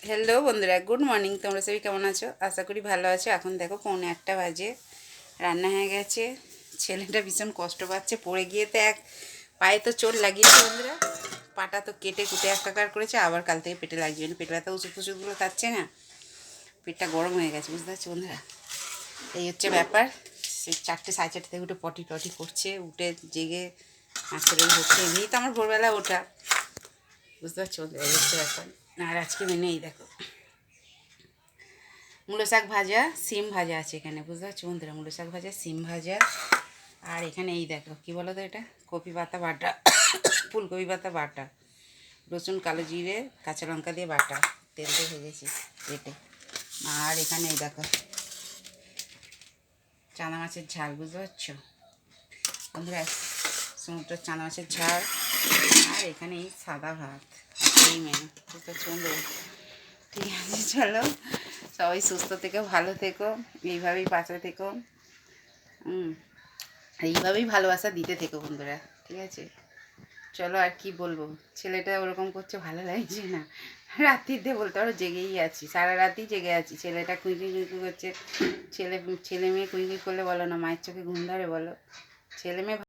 Hello বন্ধুরা, good morning. তোমরা সবাই কেমন আছো? আশা করি ভালো আছো। এখন দেখো 1:45 বাজে, রান্না হয়ে গেছে। ছেলেটা ভীষণ কষ্ট পাচ্ছে, পড়ে গিয়ে তো এক পায়ে তো চোট লাগিয়েছে বন্ধুরা। পাটা তো কেটে কুটে একাকার করেছে, আবার কাল থেকে পেটে লাগছে। পেটে ব্যথা ওষুধ ফষুধগুলো খাচ্ছে না, পেটটা গরম হয়ে গেছে, বুঝতে পারছি বন্ধুরা। এই হচ্ছে ব্যাপার। সে 4টে সাড়ে 4টে থেকে উঠে পটি টটি করছে, উঠে জেগে আসলে হচ্ছে। এমনি তো আমার ভোরবেলা ওঠা, বুঝতে পারছি বন্ধুরা। এই হচ্ছে ব্যাপার। আর আজকে মেনে এই দেখো মূলো শাক ভাজা, সিম ভাজা আছে এখানে, বুঝতে পারছো বন্ধুরা। মূলো শাক ভাজা, সিম ভাজা। আর এখানে এই দেখো কী বলো তো, এটা কপি পাতা বাটা, ফুলকপি পাতা বাটা, রসুন কালো জিরে কাঁচা লঙ্কা দিয়ে বাটা, তেল দিয়ে ভেজেছি পেটে। আর এখানে এই দেখো চানা মাছের ঝাল, বুঝতে পারছো বন্ধুরা, সমুদ্রের চানা মাছের ঝাল। আর এখানে এই সাদা ভাত, এই মেনু, বুঝতে পারছো বন্ধুরা। ঠিক আছে, চলো সবাই সুস্থ থেকো, ভালো থেকো, এইভাবেই পাশে থেকো। এইভাবেই ভালোবাসা দিতে থেকো বন্ধুরা, ঠিক আছে। চলো, আর কি বলবো, ছেলেটা ওরকম করছে, ভালো লাগছে না। রাত্রিতে বলতে পারো জেগেই আছি, সারা রাতই জেগে আছি। ছেলেটা কুইকুই কুইকুই করছে। ছেলে মেয়ে কুইকুই করলে বলো না মায়ের চোখে ঘুম ধরে বলো? ছেলে মেয়ে